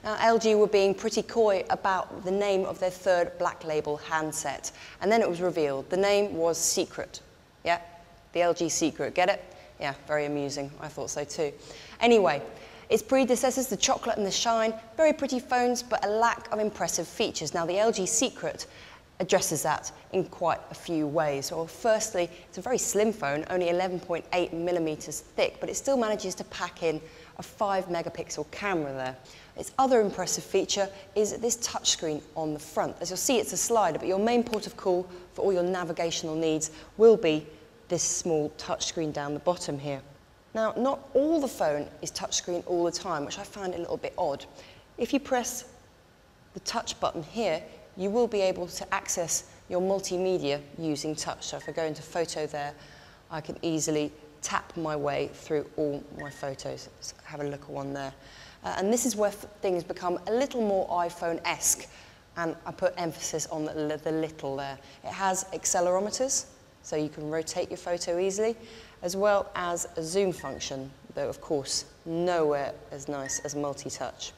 Now, LG were being pretty coy about the name of their third black label handset, and then it was revealed. The name was Secret. Yeah, the LG Secret, get it? Yeah, very amusing. I thought so too. Anyway, its predecessors, the Chocolate and the Shine, very pretty phones, but a lack of impressive features. Now, the LG Secret addresses that in quite a few ways. Well, firstly, it's a very slim phone, only 11.8 millimeters thick, but it still manages to pack in a 5 megapixel camera there. Its other impressive feature is this touchscreen on the front. As you'll see, it's a slider, but your main port of call for all your navigational needs will be this small touchscreen down the bottom here. Now, not all the phone is touchscreen all the time, which I find a little bit odd. If you press the touch button here, you will be able to access your multimedia using touch. So if I go into photo there, I can easily tap my way through all my photos. Let's have a look at one there. And this is where things become a little more iPhone-esque, and I put emphasis on the little there. It has accelerometers, so you can rotate your photo easily, as well as a zoom function, though of course nowhere as nice as multi-touch.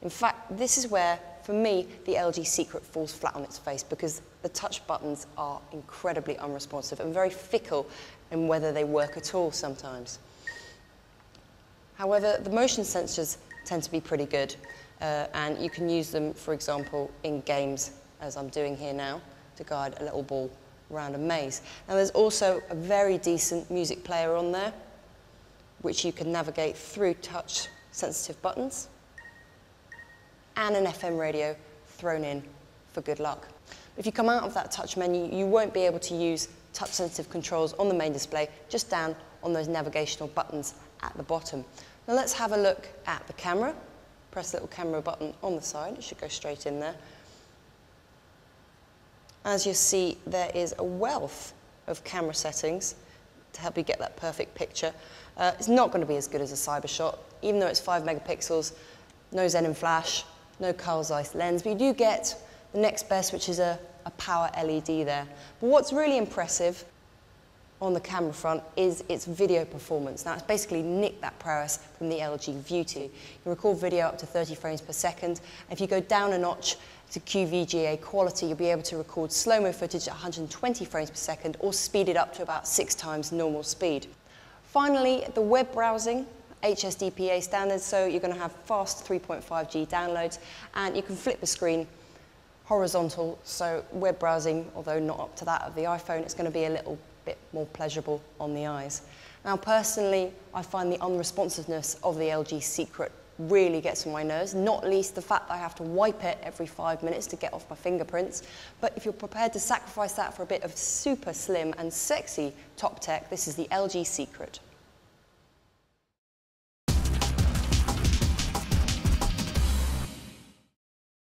In fact, this is where, for me, the LG Secret falls flat on its face, because the touch buttons are incredibly unresponsive and very fickle in whether they work at all sometimes. However, the motion sensors tend to be pretty good, and you can use them, for example, in games, as I'm doing here now, to guide a little ball around a maze. Now, there's also a very decent music player on there, which you can navigate through touch-sensitive buttons, and an FM radio thrown in for good luck. If you come out of that touch menu, you won't be able to use touch-sensitive controls on the main display, just down on those navigational buttons at the bottom. Now let's have a look at the camera. Press the little camera button on the side, it should go straight in there. As you see, there is a wealth of camera settings to help you get that perfect picture. It's not going to be as good as a CyberShot, even though it's 5 megapixels, no Xenon flash, no Carl Zeiss lens, but you do get the next best, which is a power LED there. But what's really impressive on the camera front is its video performance. Now, it's basically nicked that prowess from the LG View 2. You can record video up to 30 frames per second. If you go down a notch to QVGA quality, you'll be able to record slow-mo footage at 120 frames per second, or speed it up to about 6 times normal speed. Finally, the web browsing, HSDPA standards, so you're going to have fast 3.5G downloads, and you can flip the screen horizontal, so web browsing, although not up to that of the iPhone, it's going to be a little bit more pleasurable on the eyes. Now, personally, I find the unresponsiveness of the LG Secret really gets on my nerves, not least the fact that I have to wipe it every 5 minutes to get off my fingerprints. But if you're prepared to sacrifice that for a bit of super slim and sexy top tech, this is the LG Secret.